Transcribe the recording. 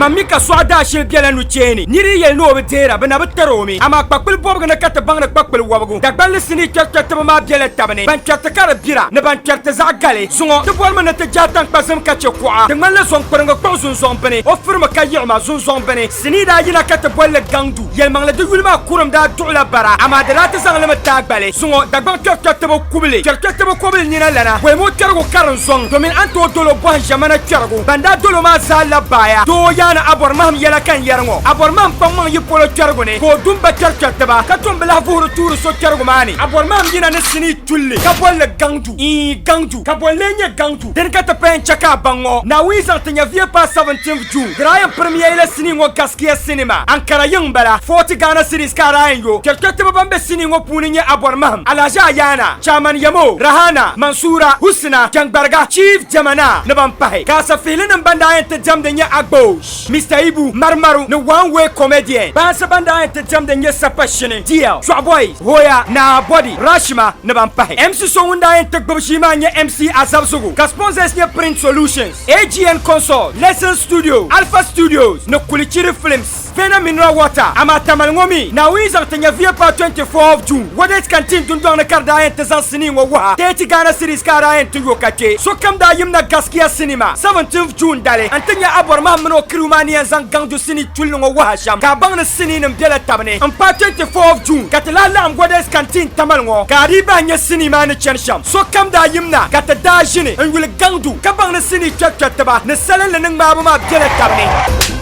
mamika swada shil biela nu cheni niri yel no betera bana beteromi ama pakpul bob na kata bang na pakpul wabagu dagbal sini chata ma biela tabane ban chata kara bira ne ban chata zagale sungo de bol man ta jatan pasam kache kwa de man la son peranga kwa zon bane o firma kayima zon bane sini da yina kata bol Gaŋdu yel mang la de gulma kurum da dula bara ama de la ta sang la tagbale sungo dagbang chata bo kubli chata bo kubli ni na lana we mo chargo karan zon domin anto dolo bo jamana chargo banda dolo ma sala baya do yana abor mam yela kan yarngo abor mam pamang yipolo chargo ne ko dumba chata ba ka tombela furu turu so chargo mani abor mam yina ne sini tulli ka bol Gaŋdu Gaŋdu ka bol lenye Gaŋdu den ka ta pen chaka bango na wiza tanya vie pa 17th June graya premier ile sini ngo gaskia cinema ankara yung bala 40 Ghana cedis kara yo chata bambe sini ngo puninye abor mam alaja yana chaman yamo rahana mansura husna jangbarga chief jamana ne bampahe ka sa filin banda ente jamdenya agbosh Mr. Ibu marmaru ne one way comedian ba sa banda ente jamdenya sapashine deal Boys hoya na body rashma ne bampahe MC Songunda ente gbshima nye MC Azabsugu ka sponsors nye Print Solutions AGN Console Lesson Studio Alpha Studios ne kulichiri films Fena Mineral Water ama Tamale ngomi na wiza tanya vie pa 24 June wadet kantin dundong na karda ente zan sini ngo wa 30 Ghana cedis kara ente yo kache so kam da yim na gaskia cinema 17th June dale antanya abor mamno krumani zan Gaŋdu sini tulno ngo wa sham ka bang na sini nem dela tabne am pa 24 June katala lam wadet kantin Tamale ngo ka riba nya cinema ne chensham so kam da yim na kata da jini en wil Gaŋdu ka bang na sini chat ba ne salen le nang ma dela tabne